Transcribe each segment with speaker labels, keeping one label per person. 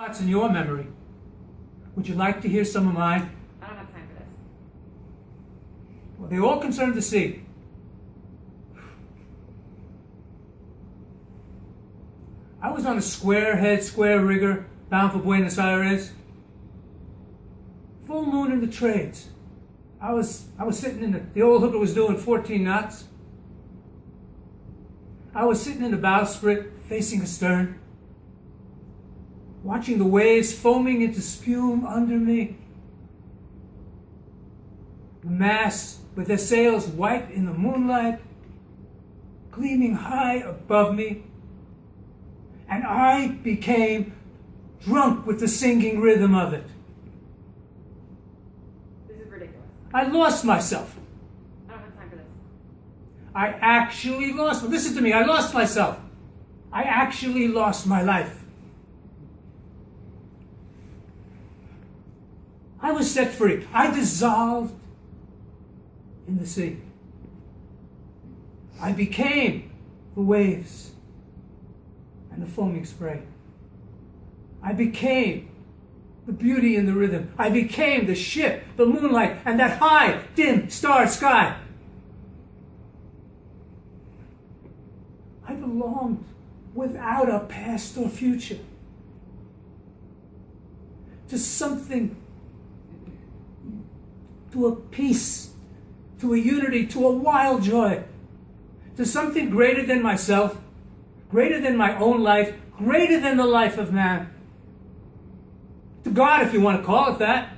Speaker 1: thoughts in your memory. Would you like to hear some of mine?
Speaker 2: I don't have time for this.
Speaker 1: Well, they all concern the sea. I was on a square rigger bound for Buenos Aires. Full moon in the trades. I was sitting in the old hooker was doing 14 knots. I was sitting in the bowsprit facing astern, watching the waves foaming into spume under me. The masts with their sails white in the moonlight, gleaming high above me. And I became drunk with the singing rhythm of it.
Speaker 2: This is ridiculous.
Speaker 1: I lost myself.
Speaker 2: I don't have time for this.
Speaker 1: I actually lost. Listen to me, I lost myself. I actually lost my life. I was set free. I dissolved in the sea. I became the waves and the foaming spray. I became the beauty in the rhythm. I became the ship, the moonlight, and that high, dim, starred sky. I belonged without a past or future to something, to a peace, to a unity, to a wild joy, to something greater than myself, greater than my own life, greater than the life of man. To God, if you want to call it that.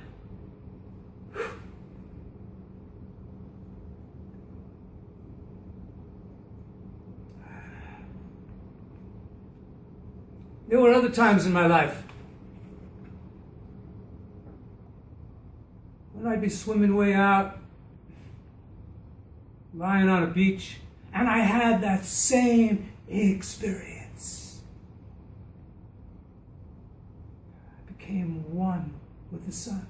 Speaker 1: There were other times in my life when I'd be swimming way out, lying on a beach, and I had that same experience. I became one with the sun,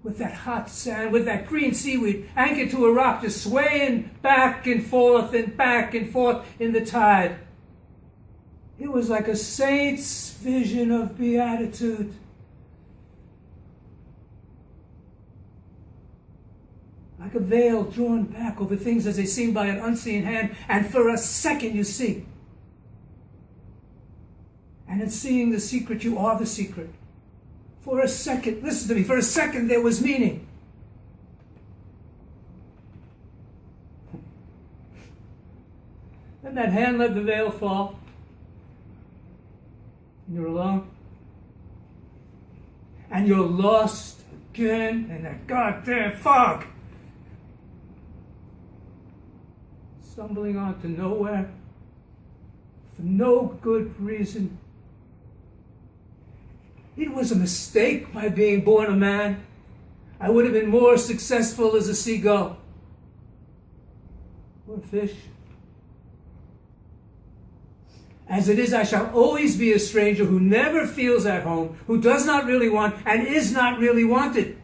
Speaker 1: with that hot sand, with that green seaweed anchored to a rock, just swaying back and forth in the tide. It was like a saint's vision of beatitude. Like a veil drawn back over things as they seem by an unseen hand, and for a second you see. And in seeing the secret, you are the secret. For a second, listen to me, for a second there was meaning. Then that hand let the veil fall. And you're alone. And you're lost again in that goddamn fog. Stumbling on to nowhere for no good reason. It was a mistake, my being born a man. I would have been more successful as a seagull or a fish. As it is, I shall always be a stranger who never feels at home, who does not really want and is not really wanted.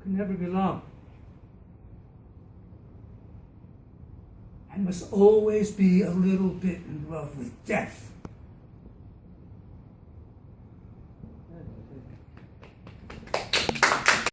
Speaker 1: Could never belong. And must always be a little bit in love with death.